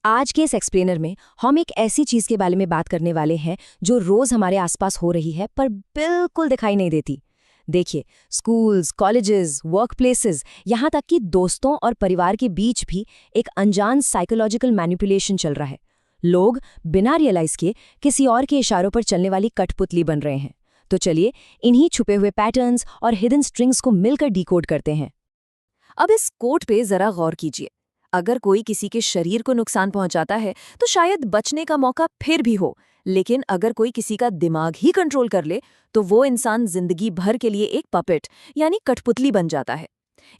आज के इस एक्सप्लेनर में हम एक ऐसी चीज के बारे में बात करने वाले हैं जो रोज हमारे आसपास हो रही है पर बिल्कुल दिखाई नहीं देती। देखिए, स्कूल्स, कॉलेजेस, वर्क प्लेसेस, यहाँ तक कि दोस्तों और परिवार के बीच भी एक अनजान साइकोलॉजिकल मैनिपुलेशन चल रहा है। लोग बिना रियलाइज किए किसी और के इशारों पर चलने वाली कठपुतली बन रहे हैं। तो चलिए इन्हीं छुपे हुए पैटर्न्स और हिडन स्ट्रिंग्स को मिलकर डिकोड करते हैं। अब इस कोट पे जरा गौर कीजिए। अगर कोई किसी के शरीर को नुकसान पहुंचाता है तो शायद बचने का मौका फिर भी हो, लेकिन अगर कोई किसी का दिमाग ही कंट्रोल कर ले तो वो इंसान जिंदगी भर के लिए एक पपेट यानी कठपुतली बन जाता है।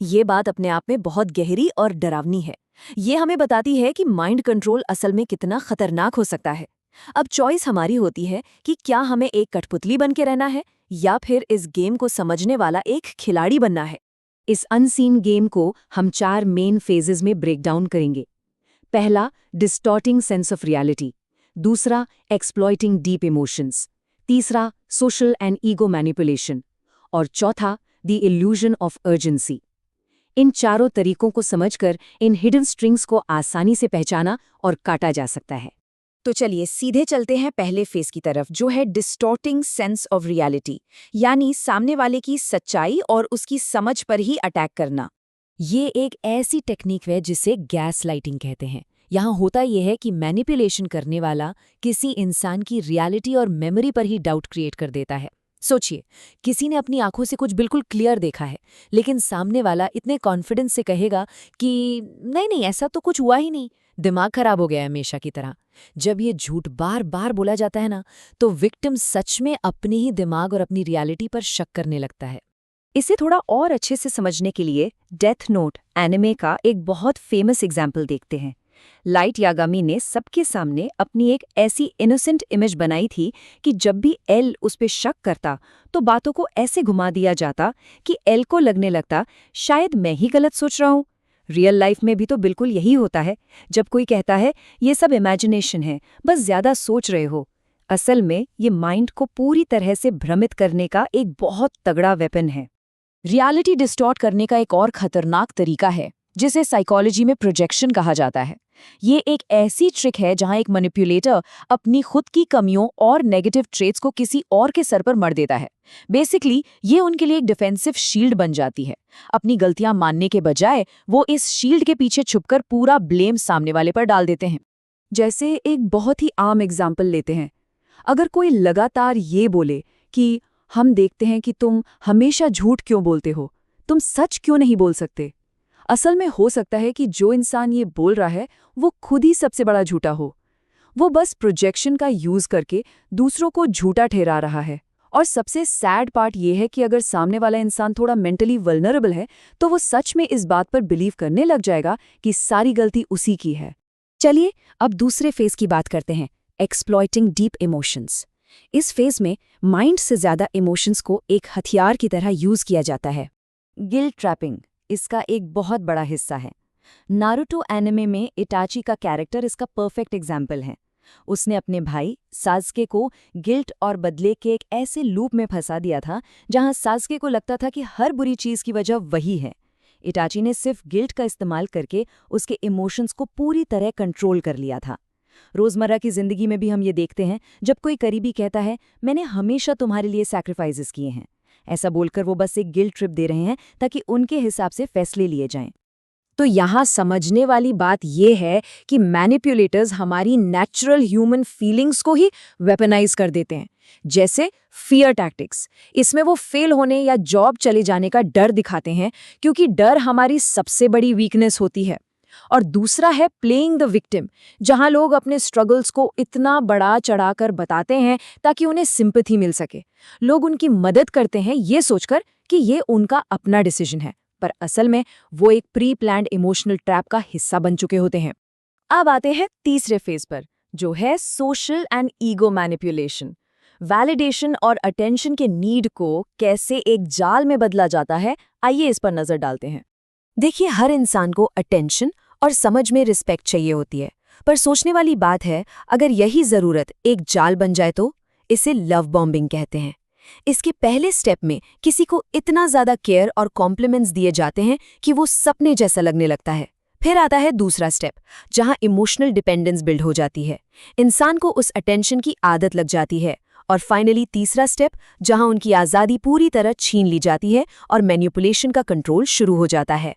ये बात अपने आप में बहुत गहरी और डरावनी है। ये हमें बताती है कि माइंड कंट्रोल असल में कितना खतरनाक हो सकता है। अब चॉइस हमारी होती है कि क्या हमें एक कठपुतली बन के रहना है या फिर इस गेम को समझने वाला एक खिलाड़ी बनना है। इस अनसीन गेम को हम 4 मेन फेजेस में ब्रेक डाउन करेंगे। पहला, डिस्टॉर्टिंग सेंस ऑफ रियलिटी। दूसरा, एक्सप्लॉइटिंग डीप इमोशंस। तीसरा, सोशल एंड ईगो मैनिपुलेशन। और चौथा, द इल्यूजन ऑफ अर्जेंसी। इन चारों तरीकों को समझकर इन हिडन स्ट्रिंग्स को आसानी से पहचाना और काटा जा सकता है। तो चलिए सीधे चलते हैं पहले फेज की तरफ, जो है डिस्टॉर्टिंग सेंस ऑफ रियलिटी, यानी सामने वाले की सच्चाई और उसकी समझ पर ही अटैक करना। ये एक ऐसी टेक्निक है जिसे गैस लाइटिंग कहते हैं। यहाँ होता यह है कि मैनिपुलेशन करने वाला किसी इंसान की रियलिटी और मेमोरी पर ही डाउट क्रिएट कर देता है। सोचिए, किसी ने अपनी आंखों से कुछ बिल्कुल क्लियर देखा है, लेकिन सामने वाला इतने कॉन्फिडेंस से कहेगा कि नहीं नहीं ऐसा तो कुछ हुआ ही नहीं, दिमाग खराब हो गया है हमेशा की तरह। जब ये झूठ बार बार बोला जाता है ना, तो विक्टिम सच में अपने ही दिमाग और अपनी रियलिटी पर शक करने लगता है। इसे थोड़ा और अच्छे से समझने के लिए डेथ नोट एनिमे का एक बहुत फेमस एग्जाम्पल देखते हैं। लाइट यागामी ने सबके सामने अपनी एक ऐसी इनोसेंट इमेज बनाई थी कि जब भी एल उस पे शक करता तो बातों को ऐसे घुमा दिया जाता कि एल को लगने लगता शायद मैं ही गलत सोच रहा हूँ। रियल लाइफ में भी तो बिल्कुल यही होता है। जब कोई कहता है ये सब इमेजिनेशन है, बस ज्यादा सोच रहे हो, असल में ये माइंड को पूरी तरह से भ्रमित करने का एक बहुत तगड़ा वेपन है। रियलिटी डिस्टॉर्ट करने का एक और खतरनाक तरीका है जिसे साइकोलॉजी में प्रोजेक्शन कहा जाता है। ये एक ऐसी ट्रिक है जहां एक मैनिपुलेटर अपनी खुद की कमियों और नेगेटिव ट्रेट्स को किसी और के सर पर मढ़ देता है। बेसिकली ये उनके लिए एक डिफेंसिव शील्ड बन जाती है। अपनी गलतियां मानने के बजाय वो इस शील्ड के पीछे छुपकर पूरा ब्लेम सामने वाले पर डाल देते हैं। जैसे एक बहुत ही आम एग्जाम्पल लेते हैं। अगर कोई लगातार ये बोले कि हम देखते हैं कि तुम हमेशा झूठ क्यों बोलते हो, तुम सच क्यों नहीं बोल सकते, असल में हो सकता है कि जो इंसान ये बोल रहा है वो खुद ही सबसे बड़ा झूठा हो। वो बस प्रोजेक्शन का यूज करके दूसरों को झूठा ठहरा रहा है। और सबसे सैड पार्ट ये है कि अगर सामने वाला इंसान थोड़ा मेंटली वल्नरेबल है तो वो सच में इस बात पर बिलीव करने लग जाएगा कि सारी गलती उसी की है। चलिए अब दूसरे फेज की बात करते हैं, एक्सप्लॉइटिंग डीप इमोशंस। इस फेज में माइंड से ज्यादा इमोशंस को एक हथियार की तरह यूज किया जाता है। गिल्ट ट्रैपिंग इसका एक बहुत बड़ा हिस्सा है। नारुतो एनिमे में इटाची का कैरेक्टर इसका परफेक्ट एग्जाम्पल है। उसने अपने भाई सास्के को गिल्ट और बदले के एक ऐसे लूप में फंसा दिया था जहां सास्के को लगता था कि हर बुरी चीज की वजह वही है। इटाची ने सिर्फ गिल्ट का इस्तेमाल करके उसके इमोशंस को पूरी तरह कंट्रोल कर लिया था। रोजमर्रा की जिंदगी में भी हम ये देखते हैं, जब कोई करीबी कहता है मैंने हमेशा तुम्हारे लिए सैक्रिफाइसेस किए हैं, ऐसा बोलकर वो बस एक गिल्ट ट्रिप दे रहे हैं ताकि उनके हिसाब से फैसले लिए जाएं। तो यहाँ समझने वाली बात ये है कि मैनिपुलेटर्स हमारी नेचुरल ह्यूमन फीलिंग्स को ही वेपनाइज कर देते हैं। जैसे फियर टैक्टिक्स, इसमें वो फेल होने या जॉब चले जाने का डर दिखाते हैं क्योंकि डर हमारी सबसे बड़ी वीकनेस होती है। और दूसरा है प्लेइंग द विक्टिम, जहां लोग अपने स्ट्रगल्स को इतना बड़ा चढ़ाकर बताते हैं ताकि उन्हें सिंपैथी मिल सके। लोग उनकी मदद करते हैं ये सोचकर कि ये उनका अपना डिसीजन है, पर असल में वो एक प्री प्लान्ड इमोशनल ट्रैप का हिस्सा बन चुके होते हैं। अब आते हैं तीसरे फेज पर, जो है social and ego manipulation. Validation और अटेंशन के नीड को कैसे एक जाल में बदला जाता है, आइए इस पर नजर डालते हैं। देखिए, हर इंसान को अटेंशन और समझ में रिस्पेक्ट चाहिए होती है, पर सोचने वाली बात है अगर यही जरूरत एक जाल बन जाए तो इसे लव बॉम्बिंग कहते हैं। इसके पहले स्टेप में किसी को इतना ज्यादा केयर और कॉम्प्लीमेंट्स दिए जाते हैं कि वो सपने जैसा लगने लगता है। फिर आता है दूसरा स्टेप, जहां इमोशनल डिपेंडेंस बिल्ड हो जाती है, इंसान को उस अटेंशन की आदत लग जाती है। और फाइनली तीसरा स्टेप, जहां उनकी आज़ादी पूरी तरह छीन ली जाती है और मैनिपुलेशन का कंट्रोल शुरू हो जाता है।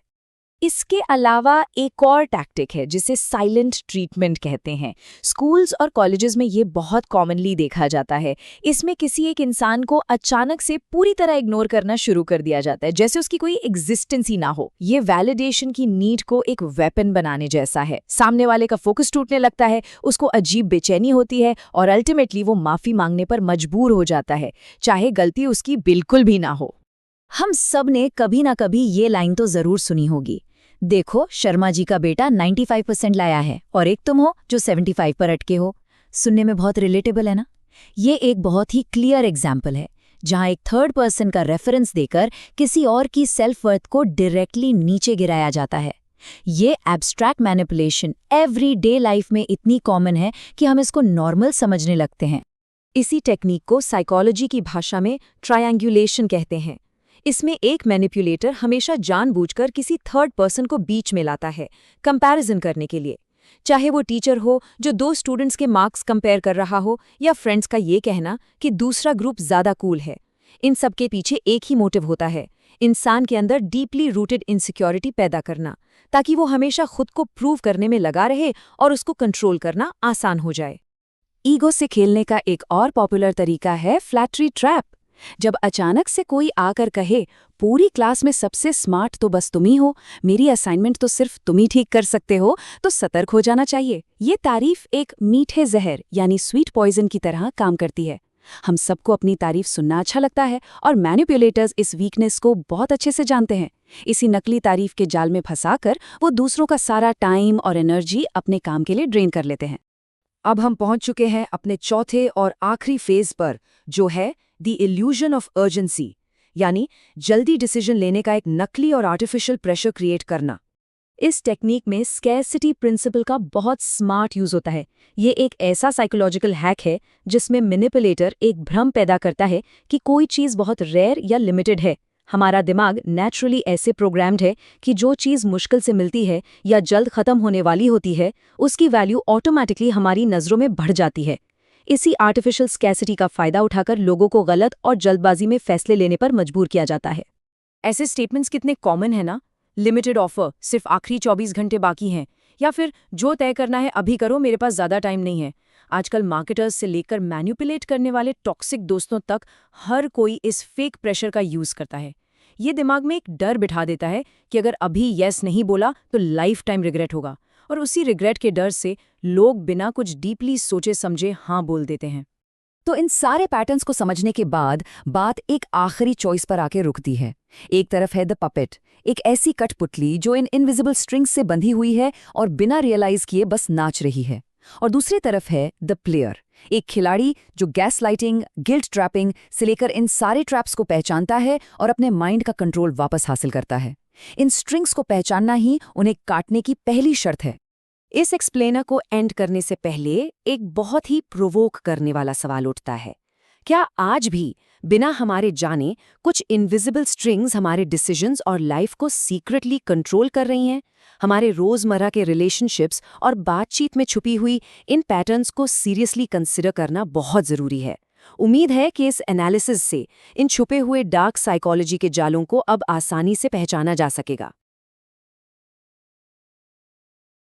इसके अलावा एक और टैक्टिक है जिसे साइलेंट ट्रीटमेंट कहते हैं। स्कूल्स और कॉलेजेस में ये बहुत कॉमनली देखा जाता है। इसमें किसी एक इंसान को अचानक से पूरी तरह इग्नोर करना शुरू कर दिया जाता है, जैसे उसकी कोई एग्जिस्टेंस ही ना हो। ये वैलिडेशन की नीड को एक वेपन बनाने जैसा है। सामने वाले का फोकस टूटने लगता है, उसको अजीब बेचैनी होती है और अल्टीमेटली वो माफी मांगने पर मजबूर हो जाता है, चाहे गलती उसकी बिल्कुल भी ना हो। हम सब ने कभी ना कभी ये लाइन तो जरूर सुनी होगी, देखो शर्मा जी का बेटा 95% लाया है और एक तुम हो जो 75 पर अटके हो। सुनने में बहुत रिलेटेबल है ना? ये एक बहुत ही क्लियर एग्जाम्पल है, जहां एक थर्ड पर्सन का रेफरेंस देकर किसी और की सेल्फ वर्थ को डायरेक्टली नीचे गिराया जाता है। ये एब्स्ट्रैक्ट मैनिपुलेशन एवरीडे लाइफ में इतनी कॉमन है कि हम इसको नॉर्मल समझने लगते हैं। इसी टेक्निक को साइकोलॉजी की भाषा में ट्रायंगुलेशन कहते हैं। इसमें एक मैनिपुलेटर हमेशा जानबूझकर किसी थर्ड पर्सन को बीच में लाता है, कंपैरिजन करने के लिए। चाहे वो टीचर हो जो 2 स्टूडेंट्स के मार्क्स कंपेयर कर रहा हो, या फ्रेंड्स का ये कहना कि दूसरा ग्रुप ज़्यादा कूल है। इन सब के पीछे एक ही मोटिव होता है, इंसान के अंदर डीपली रूटेड इनसिक्योरिटी पैदा करना, ताकि वो हमेशा खुद को प्रूव करने में लगा रहे और उसको कंट्रोल करना आसान हो जाए। ईगो से खेलने का एक और पॉपुलर तरीका है फ्लैटरी ट्रैप। जब अचानक से कोई आकर कहे, पूरी क्लास में सबसे स्मार्ट तो बस तुम ही हो, मेरी असाइनमेंट तो सिर्फ तुम ही ठीक कर सकते हो, तो सतर्क हो जाना चाहिए। ये तारीफ एक मीठे जहर यानी स्वीट पॉइजन की तरह काम करती है। हम सबको अपनी तारीफ सुनना अच्छा लगता है और मैनिपुलेटर्स इस वीकनेस को बहुत अच्छे से जानते हैं। इसी नकली तारीफ के जाल में फंसाकर वो दूसरों का सारा टाइम और एनर्जी अपने काम के लिए ड्रेन कर लेते हैं। अब हम पहुंच चुके हैं अपने चौथे और आखिरी फेज पर, जो है द इल्यूजन ऑफ अर्जेंसी, यानी जल्दी डिसीजन लेने का एक नकली और आर्टिफिशियल प्रेशर क्रिएट करना। इस टेक्निक में स्कैरसिटी प्रिंसिपल का बहुत स्मार्ट यूज होता है। ये एक ऐसा साइकोलॉजिकल हैक है जिसमें मैनिपुलेटर एक भ्रम पैदा करता है कि कोई चीज़ बहुत रेयर या लिमिटेड है। हमारा दिमाग नेचुरली ऐसे प्रोग्राम्ड है कि जो चीज़ मुश्किल से मिलती है या जल्द खत्म होने वाली होती है, उसकी वैल्यू ऑटोमेटिकली हमारी नज़रों में बढ़ जाती है। इसी आर्टिफिशियल स्कैसिटी का फायदा उठाकर लोगों को गलत और जल्दबाजी में फैसले लेने पर मजबूर किया जाता है। ऐसे स्टेटमेंट्स कितने कॉमन है ना? लिमिटेड ऑफर, सिर्फ आखिरी 24 घंटे बाकी हैं, या फिर जो तय करना है अभी करो, मेरे पास ज़्यादा टाइम नहीं है। आजकल मार्केटर्स से लेकर मैनिपुलेट करने वाले टॉक्सिक दोस्तों तक हर कोई इस फेक प्रेशर का यूज़ करता है। ये दिमाग में एक डर बिठा देता है कि अगर अभी यस नहीं बोला तो लाइफ टाइम रिग्रेट होगा, और उसी रिग्रेट के डर से लोग बिना कुछ डीपली सोचे समझे हाँ बोल देते हैं। तो इन सारे पैटर्न्स को समझने के बाद बात एक आखिरी चॉइस पर आके रुकती है। एक तरफ है द पपेट, एक ऐसी कठपुतली जो इन इनविजिबल स्ट्रिंग्स से बंधी हुई है और बिना रियलाइज किए बस नाच रही है। और दूसरी तरफ है द प्लेयर, एक खिलाड़ी जो गैस लाइटिंग, गिल्ट ट्रैपिंग से लेकर इन सारे ट्रैप्स को पहचानता है और अपने माइंड का कंट्रोल वापस हासिल करता है। इन स्ट्रिंग्स को पहचानना ही उन्हें काटने की पहली शर्त है। इस एक्सप्लेनर को एंड करने से पहले एक बहुत ही प्रोवोक करने वाला सवाल उठता है। क्या आज भी बिना हमारे जाने कुछ इनविजिबल स्ट्रिंग्स हमारे डिसीजंस और लाइफ को सीक्रेटली कंट्रोल कर रही हैं? हमारे रोजमर्रा के रिलेशनशिप्स और बातचीत में छुपी हुई इन पैटर्न्स को सीरियसली कंसिडर करना बहुत जरूरी है। उम्मीद है कि इस एनालिसिस से इन छुपे हुए डार्क साइकोलॉजी के जालों को अब आसानी से पहचाना जा सकेगा।